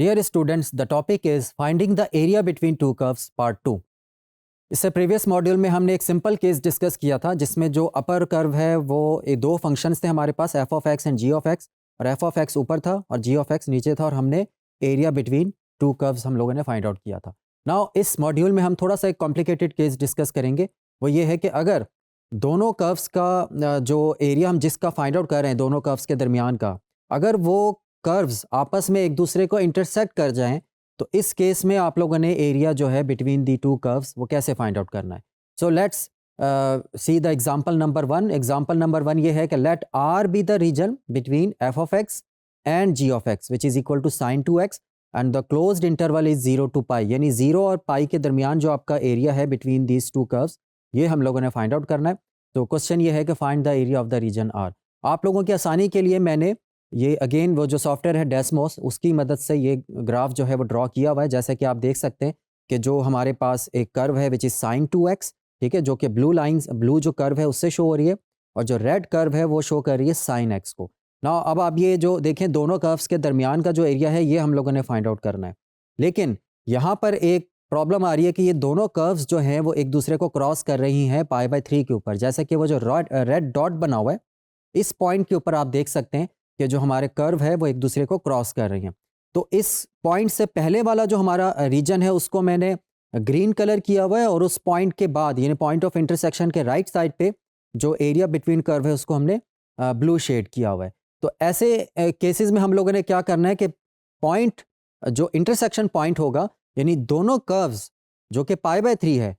Dear students, the topic is finding the area between two curves part 2। इससे previous module में हमने एक simple case discuss किया था जिसमें जो अपर कर्व है वो दो फंक्शंस थे हमारे पास F of x and ji of x, और एफ ऑफ एक्स ऊपर था और जी ऑफ एक्स नीचे था, और हमने एरिया बिटवीन टू कर्व्स हम लोगों ने फाइंड आउट किया था। नाउ इस मॉड्यूल में हम थोड़ा सा एक कॉम्प्लिकेटेड केस डिस्कस करेंगे। वो ये है कि अगर दोनों कर्व्स का जो एरिया हम जिसका फाइंड आउट कर रहे हैं दोनों कर्व्स के दरमियान का, अगर वो कर्व्स आपस में एक दूसरे को इंटरसेक्ट कर जाएं तो इस केस में आप लोगों ने एरिया जो है बिटवीन दी टू कर्व्स वो कैसे फाइंड आउट करना है। So let's see the example number 1। Example number 1 ये है कि let R be the region between f of x and ji of x which is equal to sine 2x and the closed interval is 0 to pi, यानी 0 और पाई के दरमियान जो आपका area है बिटवीन दीज टू कर्व्स ये हम लोगों ने फाइंड आउट करना है। तो क्वेश्चन ये है कि find the area of the region R. आप लोगों की आसानी के लिए मैंने ये अगेन वो जो सॉफ्टवेयर है डेस्मोस उसकी मदद से ये ग्राफ जो है वो ड्रॉ किया हुआ है। जैसे कि आप देख सकते हैं कि जो हमारे पास एक कर्व है विच इज़ साइन 2x, ठीक है, जो कि ब्लू लाइंस ब्लू जो कर्व है उससे शो हो रही है, और जो रेड कर्व है वो शो कर रही है साइन x को। ना अब आप ये जो देखें दोनों कर्व्स के दरमियान का जो एरिया है ये हम लोगों ने फाइंड आउट करना है। लेकिन यहाँ पर एक प्रॉब्लम आ रही है कि ये दोनों कर्व्स जो हैं वो एक दूसरे को क्रॉस कर रही हैं π/3 के ऊपर। जैसे कि वो जो रेड डॉट बना हुआ है इस पॉइंट के ऊपर आप देख सकते हैं कि जो हमारे कर्व है वो एक दूसरे को क्रॉस कर रही हैं। तो इस पॉइंट से पहले वाला जो हमारा रीजन है उसको मैंने ग्रीन कलर किया हुआ है, और उस पॉइंट के बाद यानी पॉइंट ऑफ इंटरसेक्शन के राइट साइड पे जो एरिया बिटवीन कर्व है उसको हमने ब्लू शेड किया हुआ है। तो ऐसे केसेस में हम लोगों ने क्या करना है कि पॉइंट जो इंटरसेक्शन पॉइंट होगा यानी दोनों कर्व्स जो कि π/3 है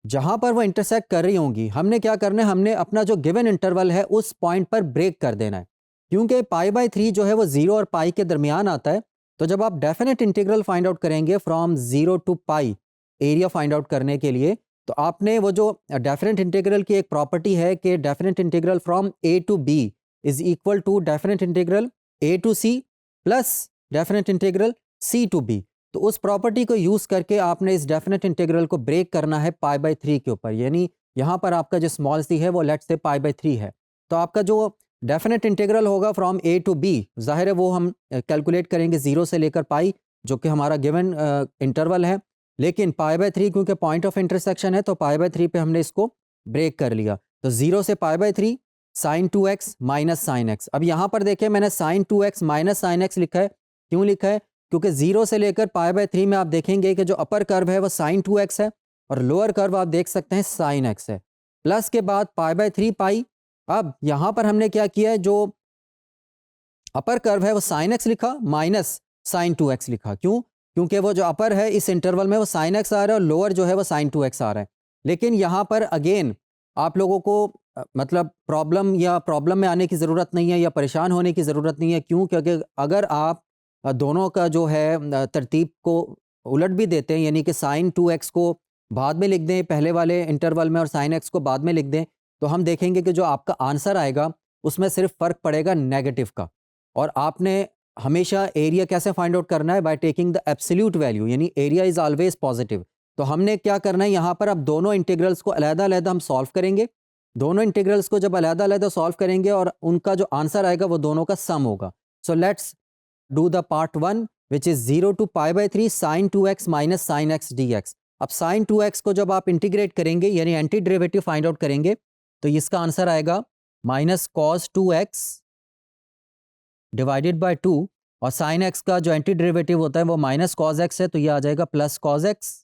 जहां पर वो इंटरसेक्ट कर रही होंगी, हमने क्या करना है, हमने अपना जो गिवन इंटरवल है उस पॉइंट पर ब्रेक कर देना है। क्योंकि π/3 जो है वो 0 और पाई के दरमियान आता है। तो जब आप डेफिनेट इंटीग्रल फाइंड आउट करेंगे from 0 to pi area find out करने के लिए, तो आपने वो जो डेफिनेट इंटीग्रल की एक प्रॉपर्टी है कि definite integral from a to b is equal to definite integral a to c plus definite integral c to b। तो उस प्रॉपर्टी को यूज़ करके आपने इस डेफिनेट इंटीग्रल को ब्रेक करना है π/3 के ऊपर। यानी यहाँ पर आपका जो स्मॉल सी है वो लेट्स से π/3 है। तो आपका जो डेफिनेट इंटीग्रल होगा फ्रॉम a to b, जाहिर है वो हम कैलकुलेट करेंगे 0 से लेकर पाई जो कि हमारा गिवन इंटरवल है। लेकिन π/3 क्योंकि पॉइंट ऑफ इंटरसेक्शन है तो π/3 पे हमने इसको ब्रेक कर लिया। तो 0 से π/3 sign 2x minus sign x। अब यहाँ पर देखें मैंने sign 2x minus sign x लिखा है। क्यों लिखा है? क्योंकि 0 से लेकर π/3 में आप देखेंगे कि जो अपर कर्व है वो साइन 2x है और लोअर कर्व आप देख सकते हैं साइन x है। प्लस के बाद π/3 पाई। अब यहाँ पर हमने क्या किया है, जो अपर कर्व है वो साइन x लिखा माइनस साइन 2x लिखा। क्यों? क्योंकि वो जो अपर है इस इंटरवल में वो साइन x आ रहा है और लोअर जो है वो साइन 2x आ रहा है। लेकिन यहाँ पर अगेन आप लोगों को मतलब प्रॉब्लम में आने की ज़रूरत नहीं है या परेशान होने की ज़रूरत नहीं है। क्यों? क्योंकि अगर आप दोनों का जो है तरतीब को उलट भी देते हैं, यानी कि साइन 2x को बाद में लिख दें पहले वाले इंटरवल में और साइन x को बाद में लिख दें, तो हम देखेंगे कि जो आपका आंसर आएगा उसमें सिर्फ फ़र्क पड़ेगा नेगेटिव का। और आपने हमेशा एरिया कैसे फाइंड आउट करना है, by taking the absolute value, यानी एरिया इज़ ऑलवेज पॉजिटिव। तो हमने क्या करना है यहाँ पर, अब दोनों इंटीग्रल्स को अलग-अलग हम सॉल्व करेंगे। दोनों इंटीग्रल्स को जब अलग-अलग सॉल्व करेंगे और उनका जो आंसर आएगा वो दोनों का सम होगा। So let's do the part 1 which is 0 to π/3 sin 2x minus sin x dx। अब sin 2x को जब आप इंटीग्रेट करेंगे यानी एंटी डेरिवेटिव फाइंड आउट करेंगे तो इसका आंसर आएगा minus cos 2x divided by 2, और sin x का जो एंटी डेरिवेटिव होता है वो माइनस cos x है तो ये आ जाएगा प्लस cos x।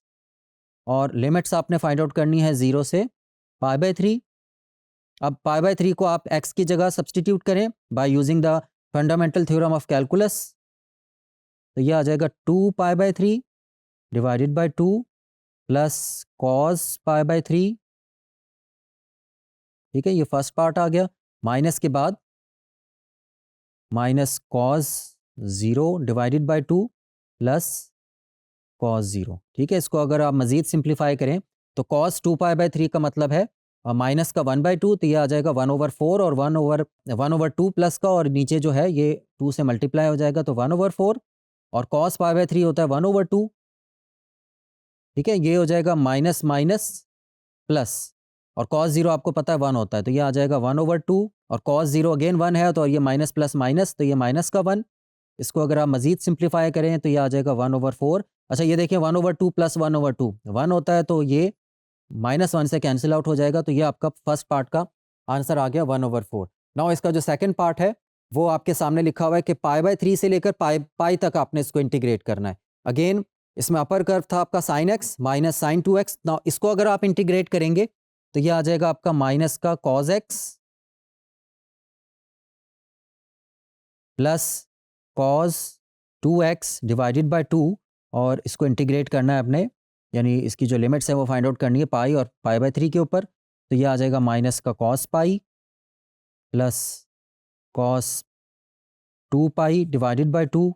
और लिमिट्स आपने फाइंड आउट करनी है 0 से π/3। अब π/3 को आप x की जगह सब्सटीट्यूट करें by using the fundamental theorem of calculus, तो ये आ जाएगा 2 π/3 डिवाइडेड बाय 2 प्लस cos π/3। ठीक है, ये फर्स्ट पार्ट आ गया। माइनस के बाद minus cos 0 divided by 2 plus cos 0। ठीक है, इसको अगर आप मज़ीद सिंप्लीफाई करें तो cos 2 π/3 का मतलब है माइनस का 1/2, तो ये आ जाएगा 1/4 और 1/2 प्लस का, और नीचे जो है ये 2 से मल्टीप्लाई हो जाएगा तो 1/4, और cos π/3 होता है 1/2। ठीक है, ये हो जाएगा माइनस माइनस प्लस, और cos 0 आपको पता है 1 होता है तो ये आ जाएगा 1/2, और cos 0 अगेन 1 है तो ये माइनस प्लस माइनस तो ये माइनस का 1। इसको अगर आप मज़ीद सिंप्लीफाई करें तो ये आ जाएगा 1/4। अच्छा ये देखिए 1/2 प्लस 1/2 1 होता है तो ये -1 से कैंसिल आउट हो जाएगा, तो ये आपका फर्स्ट पार्ट का आंसर आ गया 1/4। नाउ इसका जो सेकंड पार्ट है वो आपके सामने लिखा हुआ है कि पाई/3 से लेकर पाई तक आपने इसको इंटीग्रेट करना है। अगेन इसमें अपर कर्व था आपका sin x minus sine 2x। Now इसको अगर आप इंटीग्रेट करेंगे तो ये आ जाएगा आपका माइनस का cos x plus cos 2x divided by 2, और इसको इंटीग्रेट करना है अपने, यानी इसकी जो लिमिट्स है वो फाइंड आउट करनी है पाई और पाई/3 के ऊपर। तो ये आ जाएगा माइनस का cos pi plus cos 2 pi divided by 2,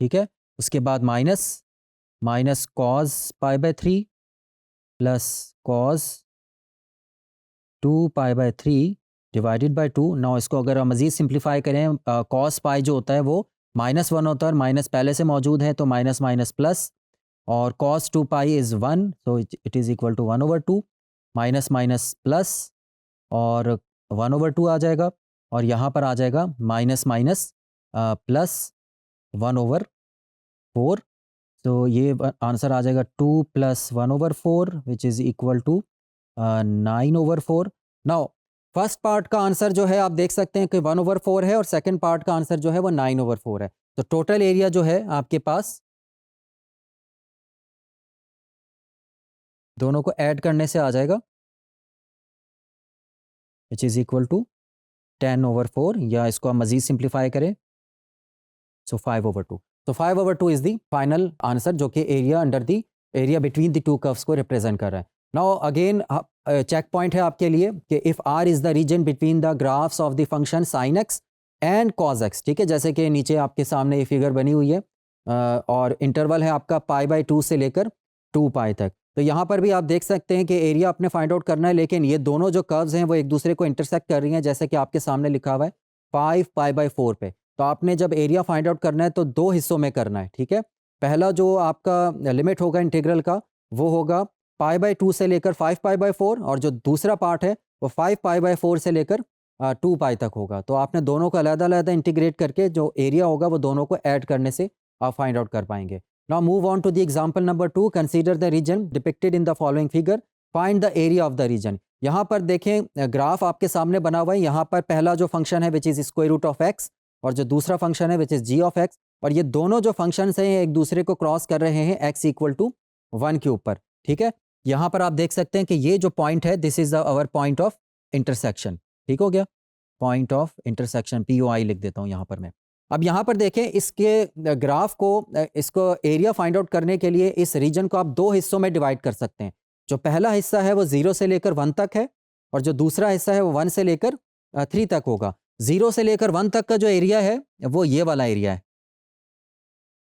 ठीक है। उसके बाद माइनस cos पाई/3 प्लस cos 2 पाई/3 डिवाइडेड बाय 2। नाउ इसको अगर हम मज़ीद सिंप्लीफाई करें, cos पाई जो होता है वो -1 होता है, और माइनस पहले से मौजूद है तो माइनस माइनस प्लस, और cos 2 pi is 1, so it is equal to 1/2, minus minus plus और 1/2 आ जाएगा, और यहाँ पर आ जाएगा माइनस माइनस प्लस 1/4। तो ये आंसर आ जाएगा 2 plus 1/4 which is equal to 9/4। Now first part का आंसर जो है आप देख सकते हैं कि 1/4 है, और सेकंड पार्ट का आंसर जो है वो 9/4 है। तो टोटल एरिया जो है आपके पास दोनों को ऐड करने से आ जाएगा विच इज़ इक्वल टू 10/4, या इसको हम मज़ीद सिंप्लीफाई करें सो 5/2। तो 5/2 इज़ द फाइनल आंसर, जो कि area under the area between the two curves को रिप्रेजेंट कर रहा है। नाउ अगेन चेक पॉइंट है आपके लिए कि if R is the region between the graphs of the function sine x and cos x, ठीक है, जैसे कि नीचे आपके सामने ये फिगर बनी हुई है, और इंटरवल है आपका पाई/2 से लेकर 2 पाई तक। तो यहाँ पर भी आप देख सकते हैं कि एरिया आपने फाइंड आउट करना है, लेकिन ये दोनों जो कर्व्स हैं वो एक दूसरे को इंटरसेक्ट कर रही हैं, जैसे कि आपके सामने लिखा हुआ है 5 पाई/4 पे। तो आपने जब एरिया फाइंड आउट करना है तो 2 हिस्सों में करना है, ठीक है। पहला जो आपका लिमिट होगा इंटीग्रल का वो होगा पाई/2 से लेकर 5 पाई/4, और जो दूसरा पार्ट है वो 5 पाई/4 से लेकर 2 पाई तक होगा। तो आपने दोनों को अलग-अलग इंटीग्रेट करके जो एरिया होगा वो दोनों को ऐड करने से आप फाइंड आउट कर पाएंगे। Now move on to the example number 2। Consider the region depicted in the following figure, find the area of the region. यहाँ पर देखें ग्राफ आपके सामने बना हुआ है। यहाँ पर पहला जो फंक्शन है which is square root of x, और जो दूसरा फंक्शन है which is g of x, और ये दोनों जो फंक्शंस हैं एक दूसरे को क्रॉस कर रहे हैं x इक्वल टू 1 के ऊपर, ठीक है। यहाँ पर आप देख सकते हैं कि ये जो पॉइंट है this is our point of intersection, ठीक हो गया, पॉइंट ऑफ इंटरसेक्शन POI लिख देता हूँ यहाँ पर मैं। अब यहाँ पर देखें इसके ग्राफ को, इसको एरिया फाइंड आउट करने के लिए इस रीजन को आप 2 हिस्सों में डिवाइड कर सकते हैं। जो पहला हिस्सा है वो 0 से लेकर 1 तक है, और जो दूसरा हिस्सा है वो 1 से लेकर 3 तक होगा। 0 से लेकर 1 तक का जो एरिया है वो ये वाला एरिया है,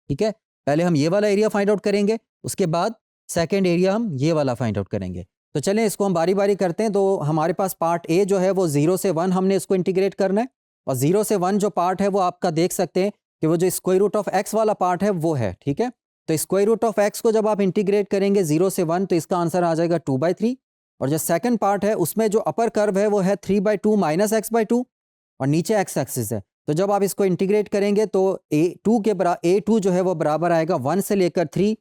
ठीक है। पहले हम ये वाला एरिया फाइंड आउट करेंगे, उसके बाद सेकेंड एरिया हम ये वाला फाइंड आउट करेंगे। तो चलें इसको हम बारी बारी करते हैं। तो हमारे पास पार्ट ए जो है वो 0 से 1 हमने इसको इंटीग्रेट करना है, और 0 से 1 जो पार्ट है वो आपका देख सकते हैं कि वो जो स्क्वायर रूट ऑफ एक्स वाला पार्ट है वो है, ठीक है। तो स्क्वायर रूट ऑफ एक्स को जब आप इंटीग्रेट करेंगे 0 से 1 तो इसका आंसर आ जाएगा 2/3, और जो सेकंड पार्ट है उसमें जो अपर कर्व है वो है 3/2 माइनस x/2, और नीचे x एक्सिस है। तो जब आप इसको इंटीग्रेट करेंगे तो a2 जो है वो बराबर आएगा 1 से लेकर 3,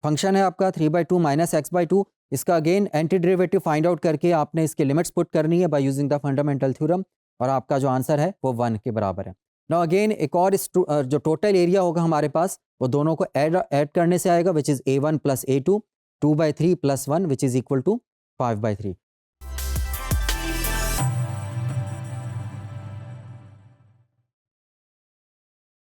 फंक्शन है आपका 3/2 माइनस x/2। इसका again anti derivative find out करके आपने इसके लिमिट्स पुट करनी है by using the fundamental theorem, और आपका जो आंसर है वो 1 के बराबर है। नाउ अगेन एक और जो टोटल एरिया होगा हमारे पास वो दोनों को ऐड करने से आएगा which is a1 plus a2, 2/3 plus 1 which is equal to 5/3।